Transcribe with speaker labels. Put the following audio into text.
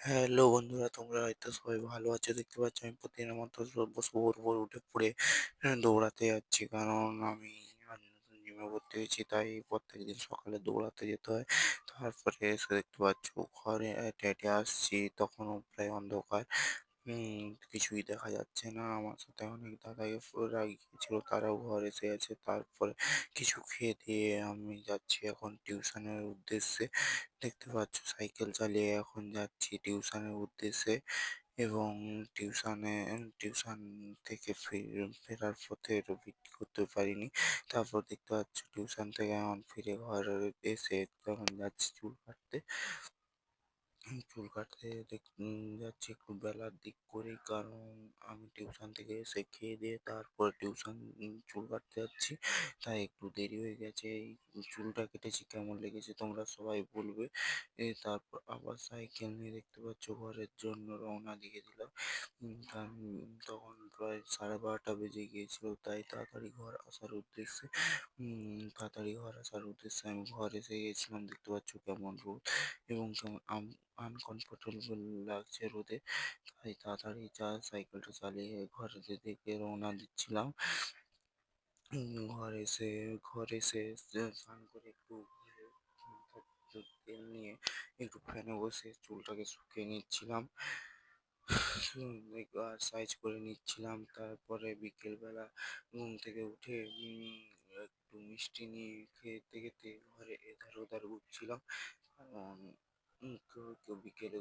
Speaker 1: Hello বন্ধুরা, তোমরা হয়তো সবাই ভালো আছো। দেখতে পাচ্ছ আমি প্রতিদিনের মতো ভোর ভোর উঠে পড়ে দৌড়াতে যাচ্ছি, কারণ আমি আজ নতুন জিমে ভর্তি হয়েছি, তাই প্রত্যেকদিন সকালে দৌড়াতে যেতে হয়। তারপরে এসে দেখতে পাচ্ছ ঘরে হেঁটে হেঁটে আসছি, তখনও প্রায় অন্ধকার। কিছুই দেখা যাচ্ছে না। আমার সাথে অনেক দাদাই গিয়েছিল, তারাও ঘর এসে গেছে। তারপরে কিছু খেয়ে দিয়ে আমি যাচ্ছি এখন টিউশনের উদ্দেশ্যে। দেখতে পাচ্ছ সাইকেল চালিয়ে এখন যাচ্ছি টিউশনের উদ্দেশ্যে, এবং টিউশন থেকে ফেরার পথে ভিডিও করতে পারিনি। তারপর দেখতে পাচ্ছ টিউশন থেকে এখন ফিরে ঘরে এসে তখন যাচ্ছি চুল কাটতে। চুল কাটতে যাচ্ছি একটু বেলার দিক করেই, কারণ আমি টিউশন থেকে এসে খেয়ে দিয়ে তারপর টিউশন চুল কাটতে যাচ্ছি, তাই একটু দেরি হয়ে গেছে। এই চুলটা কেটেছি, কেমন লেগেছে তোমরা সবাই বলবে। তারপর আবার সাইকেল নিয়ে দেখতে পাচ্ছ ঘরের জন্য রওনা দিয়ে দিলাম। কারণ তখন প্রায় 12:30 বেজে গিয়েছিল, তাই তাড়াতাড়ি ঘর আসার উদ্দেশ্যে আমি ঘর এসে গেছিলাম। দেখতে পাচ্ছ কেমন রোদ এবং কেমন আনকমফোর্টেবল লাগছে রোদে, তাই তাড়াতাড়ি সাইকেলটা চালিয়ে ঘরের দিকে রওনা দিচ্ছিলাম। ঘর এসে স্নান করে একটু মাথায় তেল নিয়ে একটু ফ্যানে বসে চুলটাকে শুকিয়ে নিচ্ছিলাম, আর সাইজ করে নিচ্ছিলাম। তারপরে বিকেলবেলা ঘুম থেকে উঠে একটু মিষ্টি নিয়ে খেতে খেতে ঘরে এধার ওধার ঘুরছিলাম, কারণ কেউ কেউ বিকেলে